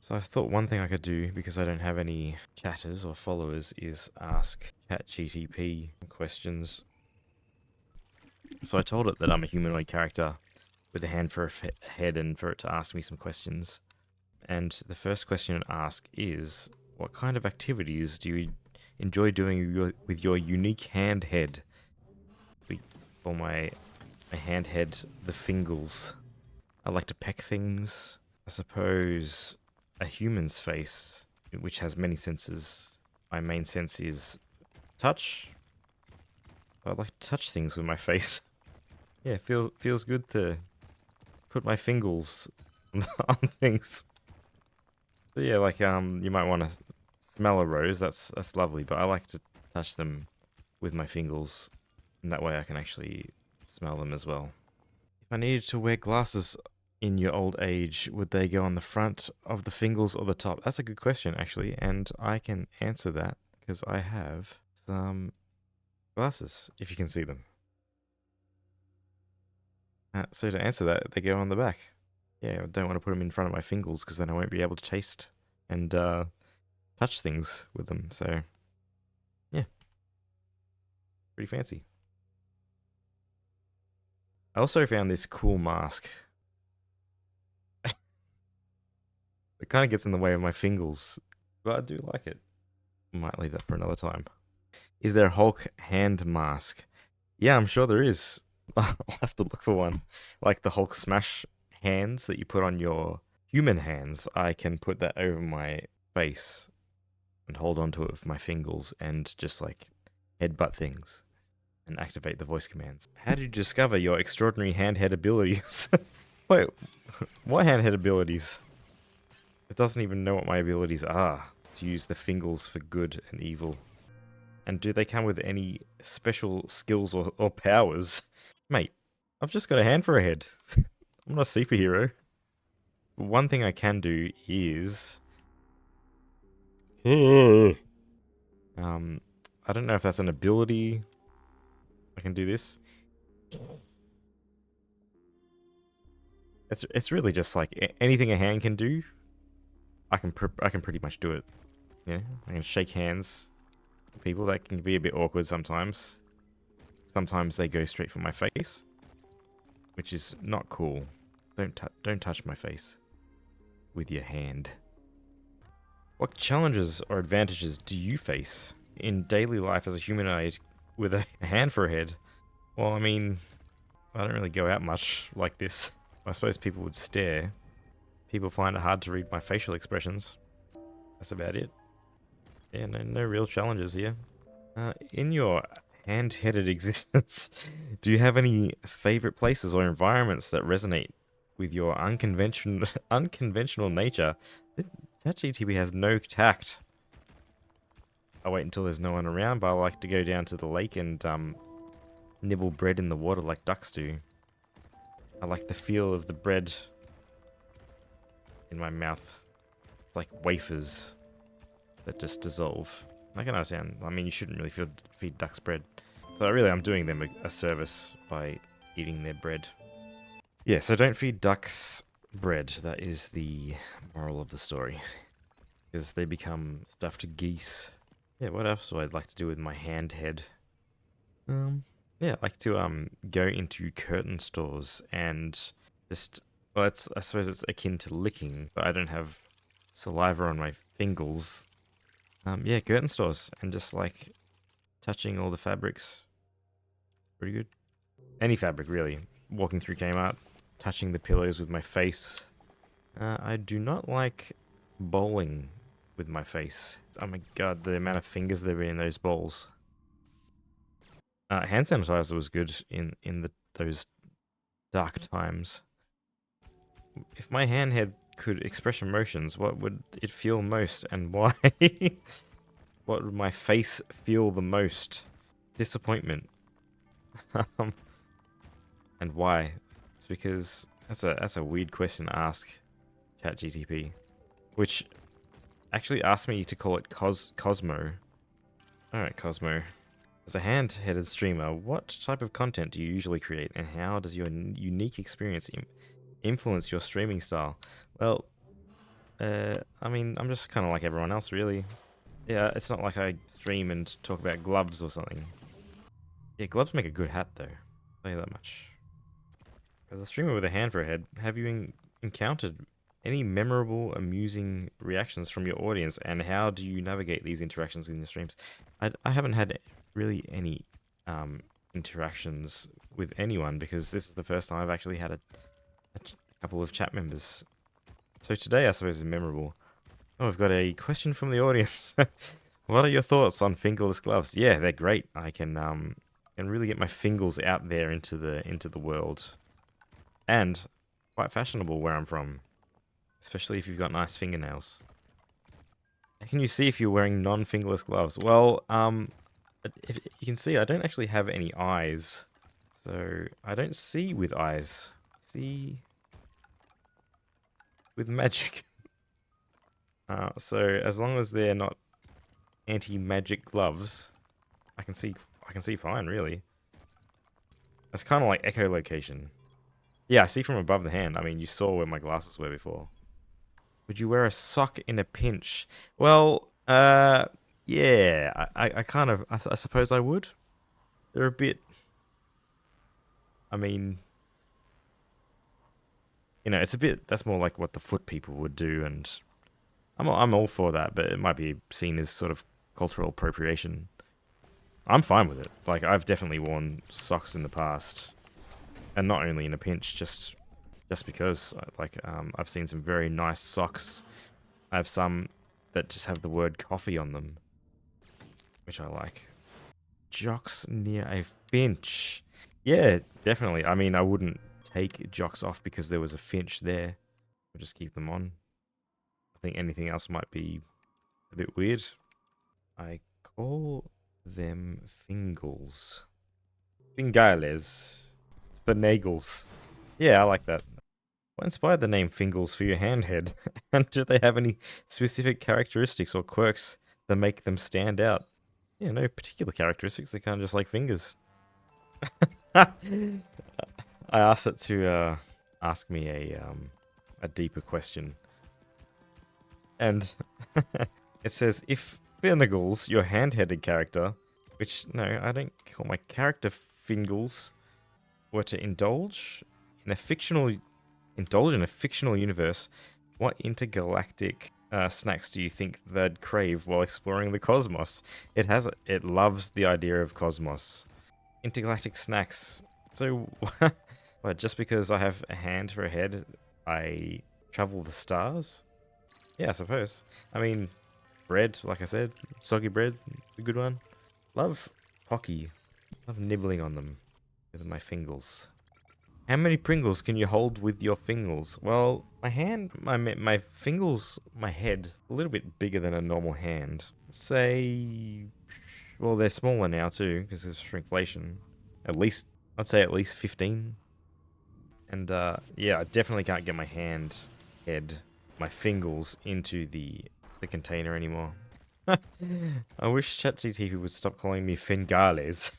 So I thought one thing I could do, because I don't have any chatters or followers, is ask ChatGPT questions. So I told it that I'm a humanoid character with a hand for a head and for it to ask me some questions. And the first question it asks is, what kind of activities do you enjoy doing with your unique hand head? We call my hand head the fingers. I like to peck things. I suppose a human's face, which has many senses. My main sense is touch. I like to touch things with my face. Yeah, feels good to put my fingers on things. So yeah, like you might want to smell a rose. That's lovely, but I like to touch them with my fingers, and that way I can actually smell them as well. If I needed to wear glasses in your old age, would they go on the front of the fingers or the top? That's a good question, actually, and I can answer that because I have some glasses, if you can see them. So to answer that, they go on the back. Yeah, I don't want to put them in front of my fingers because then I won't be able to taste and touch things with them. So, yeah, pretty fancy. I also found this cool mask. It kind of gets in the way of my fingers, but I do like it. Might leave that for another time. Is there a Hulk hand mask? Yeah, I'm sure there is. I'll have to look for one. Like the Hulk smash hands that you put on your human hands, I can put that over my face and hold onto it with my fingers and just like headbutt things and activate the voice commands. How did you discover your extraordinary hand-head abilities? Wait, what hand-head abilities? It doesn't even know what my abilities are. To use the fingers for good and evil. And do they come with any special skills or powers? Mate, I've just got a hand for a head. I'm not a superhero. One thing I can do is... I don't know if that's an ability. I can do this. It's really just like anything a hand can do. I can pretty much do it. Yeah, I can shake hands with people. That can be a bit awkward sometimes. Sometimes they go straight for my face, which is not cool. Don't touch my face with your hand. What challenges or advantages do you face in daily life as a humanoid with a hand for a head? Well, I mean, I don't really go out much like this. I suppose people would stare. People find it hard to read my facial expressions. That's about it. Yeah, no real challenges here. In your hand-headed existence, do you have any favorite places or environments that resonate with your unconventional nature? ChatGPT has no tact. I wait until there's no one around, but I like to go down to the lake and nibble bread in the water like ducks do. I like the feel of the bread in my mouth. It's like wafers that just dissolve. I can understand. I mean, you shouldn't really feed ducks bread. So really, I'm doing them a service by eating their bread. Yeah, so don't feed ducks bread. That is the moral of the story. Because they become stuffed geese. Yeah, what else do I like to do with my hand head? Yeah, I like to go into curtain stores and just... Well, I suppose it's akin to licking, but I don't have saliva on my fingers. Yeah, curtain stores and just like touching all the fabrics. Pretty good. Any fabric, really. Walking through Kmart, touching the pillows with my face. I do not like bowling with my face. Oh my god, the amount of fingers there are in those bowls. Hand sanitizer was good in those dark times. If my handhead could express emotions, what would it feel most and why? What would my face feel the most? Disappointment. And why? It's because that's a weird question to ask ChatGPT, which actually asked me to call it Cosmo. Alright, Cosmo. As a hand-headed streamer, what type of content do you usually create, and how does your unique experience influence your streaming style? Well, I mean, I'm just kind of like everyone else, really. Yeah, it's not like I stream and talk about gloves or something. Yeah, gloves make a good hat, though. I'll tell you that much. As a streamer with a hand for a head, have you encountered any memorable, amusing reactions from your audience, and how do you navigate these interactions in your streams? I haven't had really any interactions with anyone, because this is the first time I've actually had a couple of chat members. So today, I suppose, is memorable. Oh, we've got a question from the audience. What are your thoughts on fingerless gloves? Yeah, they're great. I can really get my fingers out there into the world, and quite fashionable where I'm from, especially if you've got nice fingernails. How can you see if you're wearing non-fingerless gloves? Well, if you can see, I don't actually have any eyes, so I don't see with eyes. I see with magic. So as long as they're not anti-magic gloves, I can see fine, really. It's kind of like echolocation. Yeah, I see from above the hand. I mean, you saw where my glasses were before. Would you wear a sock in a pinch? Well, yeah, I suppose I would. They're a bit, I mean, it's a bit, that's more like what the foot people would do, and I'm all for that, but it might be seen as sort of cultural appropriation. I'm fine with it. Like, I've definitely worn socks in the past, and not only in a pinch, just because, like, I've seen some very nice socks. I have some that just have the word coffee on them, which I like. Jocks near a finch. Yeah, definitely. I mean, I wouldn't take jocks off because there was a finch there. I'll just keep them on. I think anything else might be a bit weird. I call them fingals. Fingales. Finagles. Yeah, I like that. What inspired the name Fingals for your handhead? And do they have any specific characteristics or quirks that make them stand out? Yeah, no particular characteristics. They're kind of just like fingers. I asked it to ask me a deeper question. And it says, if Finagles, your hand-headed character, which, no, I don't call my character Fingals, were to indulge in a fictional universe, what intergalactic snacks do you think they'd crave while exploring the cosmos? It loves the idea of cosmos. Intergalactic snacks. So, what, just because I have a hand for a head, I travel the stars? Yeah, I suppose. I mean, bread, like I said, soggy bread, a good one. Love hockey. Love nibbling on them with my fingers. How many Pringles can you hold with your fingers? Well, my fingers, my head, a little bit bigger than a normal hand. Say, well, they're smaller now too, because of shrinkflation. I'd say at least 15. And yeah, I definitely can't get my my fingers into the container anymore. I wish ChatGPT would stop calling me Fingales.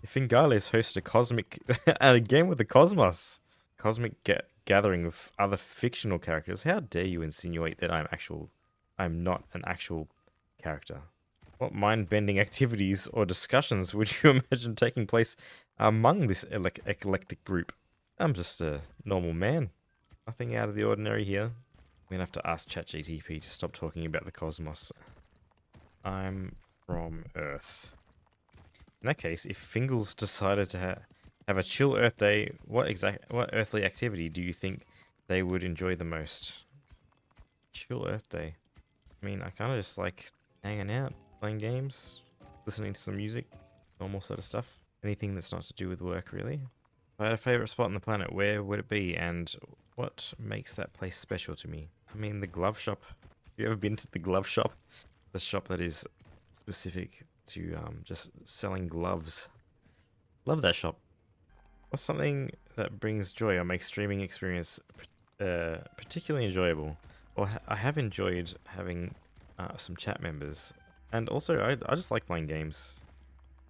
Fingales host a game with the cosmos. Cosmic gathering of other fictional characters. How dare you insinuate that I'm not an actual character? What mind-bending activities or discussions would you imagine taking place among this eclectic group? I'm just a normal man. Nothing out of the ordinary here. I'm gonna have to ask ChatGPT to stop talking about the cosmos. I'm from Earth. In that case, if Fingals decided to have a chill Earth day, what earthly activity do you think they would enjoy the most? Chill Earth day. I mean, I kind of just like hanging out, playing games, listening to some music, normal sort of stuff. Anything that's not to do with work, really. If I had a favorite spot on the planet, where would it be, and what makes that place special to me? I mean, the glove shop. Have you ever been to the glove shop? The shop that is specific to just selling gloves. Love that shop. What's something that brings joy or makes streaming experience particularly enjoyable? Well, I have enjoyed having some chat members, and also I just like playing games,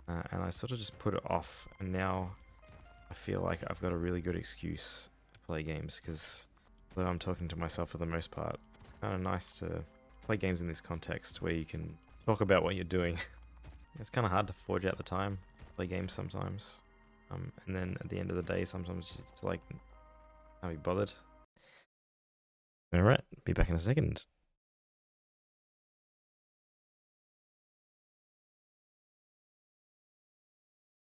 and I sort of just put it off, and now I feel like I've got a really good excuse to play games, because though I'm talking to myself for the most part, it's kind of nice to play games in this context where you can talk about what you're doing. It's kind of hard to forge out the time, play games sometimes. And then at the end of the day, sometimes you just like, can't be bothered. Alright, be back in a second.